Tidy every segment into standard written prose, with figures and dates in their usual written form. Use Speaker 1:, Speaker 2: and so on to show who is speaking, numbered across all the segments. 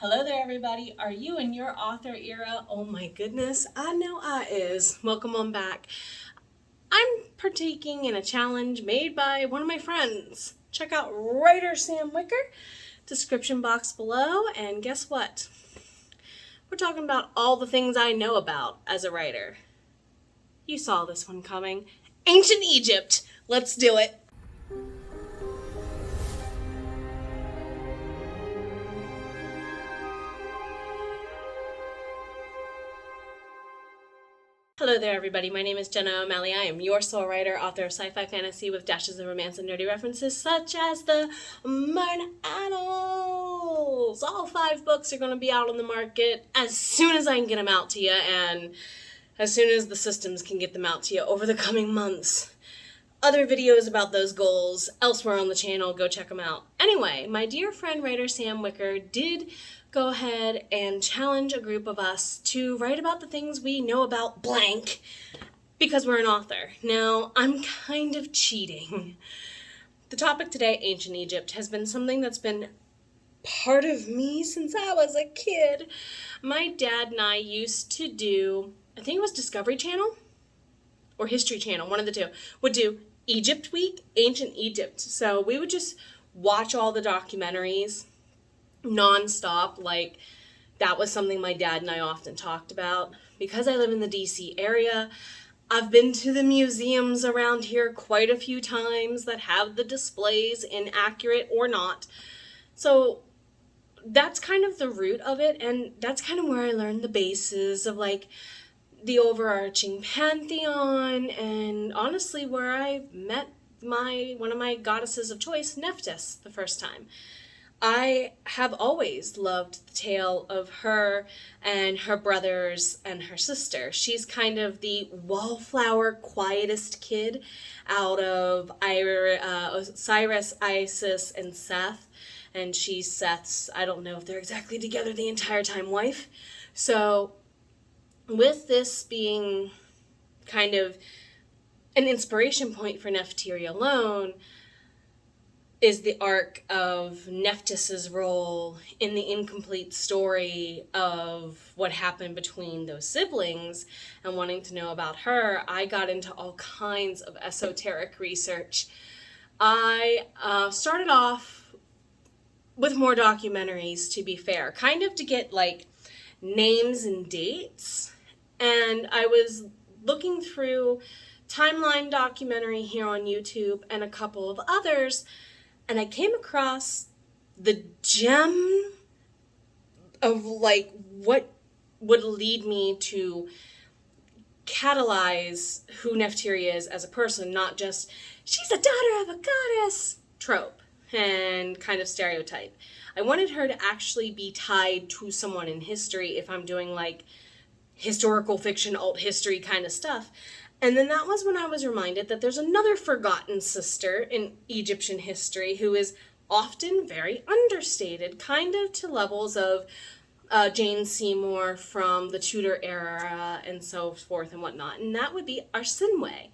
Speaker 1: Hello there, everybody. Are you in your author era? Oh my goodness, I know I is. Welcome on back. I'm partaking in a challenge made by one of my friends. Check out writer Sam Wicker, description box below, and guess what? We're talking about all the things I know about as a writer. You saw this one coming. Ancient Egypt. Let's do it. Hello there, everybody. My name is Jenna O'Malley. I am your soul writer, author of sci-fi fantasy with dashes of romance and nerdy references such as the Modern Annals. All 5 books are going to be out on the market as soon as I can get them out to you and as soon as the systems can get them out to you over the coming months. Other videos about those goals elsewhere on the channel, go check them out. Anyway, my dear friend writer Sam Wicker did go ahead and challenge a group of us to write about the things we know about blank because we're an author. Now, I'm kind of cheating. The topic today, Ancient Egypt, has been something that's been part of me since I was a kid. My dad and I used to do, I think it was Discovery Channel or History Channel, one of the two, would do Egypt Week, Ancient Egypt. So we would just watch all the documentaries nonstop. Like, that was something my dad and I often talked about. Because I live in the DC area, I've been to the museums around here quite a few times that have the displays, inaccurate or not. So that's kind of the root of it, and that's kind of where I learned the bases of like the overarching pantheon, and honestly where I met one of my goddesses of choice, Nephthys, the first time. I have always loved the tale of her and her brothers and her sister. She's kind of the wallflower, quietest kid out of Osiris, Isis, and Seth. And she's Seth's, I don't know if they're exactly together the entire time, wife. So with this being kind of an inspiration point for Nefertiti alone, is the arc of Nephthys's role in the incomplete story of what happened between those siblings, and wanting to know about her, I got into all kinds of esoteric research. I started off with more documentaries, to be fair, kind of to get like names and dates, and I was looking through Timeline documentary here on YouTube and a couple of others, and I came across the gem of like what would lead me to catalyze who Nefertiti is as a person, not just she's a daughter of a goddess trope and kind of stereotype. I wanted her to actually be tied to someone in history if I'm doing like historical fiction, alt history kind of stuff. And then that was when I was reminded that there's another forgotten sister in Egyptian history who is often very understated, kind of to levels of Jane Seymour from the Tudor era and so forth and whatnot. And that would be Arsinoe,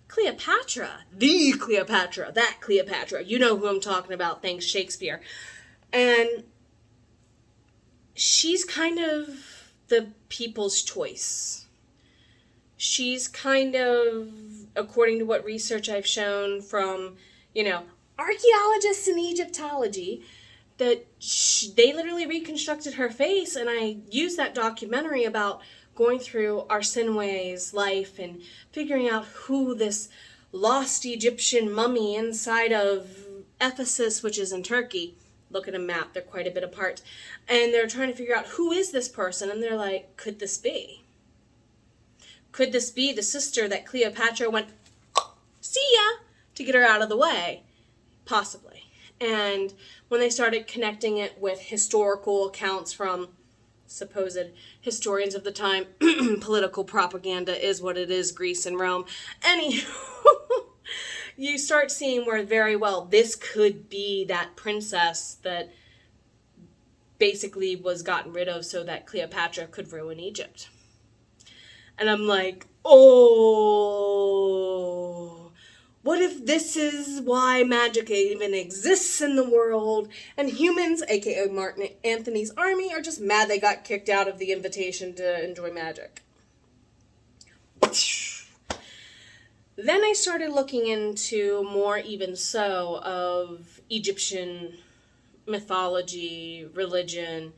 Speaker 1: Cleopatra, the Cleopatra, that Cleopatra. You know who I'm talking about, thanks Shakespeare. And she's kind of the people's choice. She's kind of, according to what research I've shown from, archaeologists in Egyptology, that they literally reconstructed her face, and I used that documentary about going through Arsinoe's life and figuring out who this lost Egyptian mummy inside of Ephesus, which is in Turkey. Look at a map, they're quite a bit apart. And they're trying to figure out who is this person, and they're like, could this be? Could this be the sister that Cleopatra went, see ya, to get her out of the way? Possibly. And when they started connecting it with historical accounts from supposed historians of the time, political propaganda is what it is, Greece and Rome. Anywho, you start seeing where very well this could be that princess that basically was gotten rid of so that Cleopatra could ruin Egypt. And I'm like, oh, What if this is why magic even exists in the world, and humans, aka Martin Anthony's army, are just mad they got kicked out of the invitation to enjoy magic? Then I started looking into more even so of Egyptian mythology, religion,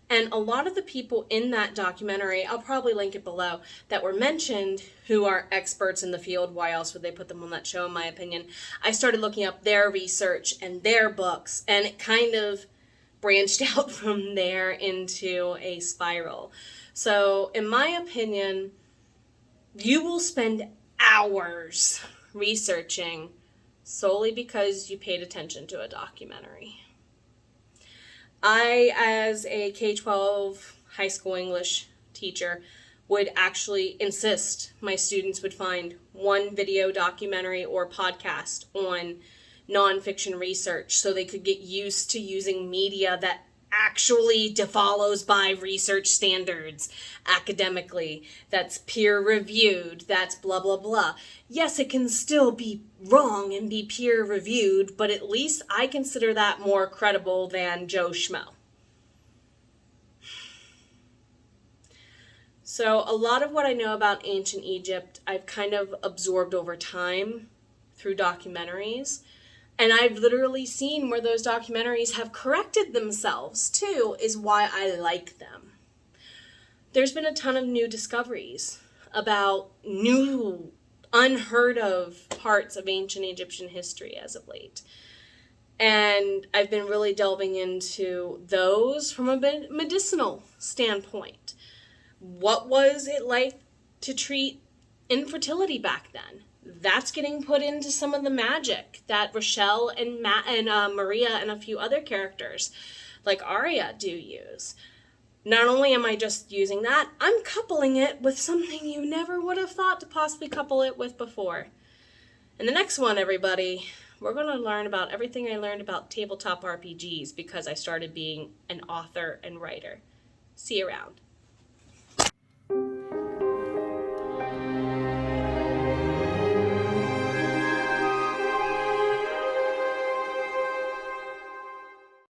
Speaker 1: and a lot of the people in that documentary, I'll probably link it below, that were mentioned, who are experts in the field. Why else would they put them on that show, in my opinion? I started looking up their research and their books, and it kind of branched out from there into a spiral. So, in my opinion, you will spend hours researching solely because you paid attention to a documentary. I, as a K-12 high school English teacher, would actually insist my students would find one video documentary or podcast on nonfiction research so they could get used to using media that actually follows by research standards academically, that's peer reviewed, that's blah blah blah. Yes, it can still be wrong and be peer reviewed, but at least I consider that more credible than Joe Schmo. So a lot of what I know about ancient Egypt I've kind of absorbed over time through documentaries. And I've literally seen where those documentaries have corrected themselves, too, is why I like them. There's been a ton of new discoveries about new, unheard of parts of ancient Egyptian history as of late. And I've been really delving into those from a medicinal standpoint. What was it like to treat infertility back then? That's getting put into some of the magic that Rochelle and Maria and a few other characters like Arya do use. Not only am I just using that, I'm coupling it with something you never would have thought to possibly couple it with before. In the next one, everybody, we're going to learn about everything I learned about tabletop RPGs because I started being an author and writer. See you around.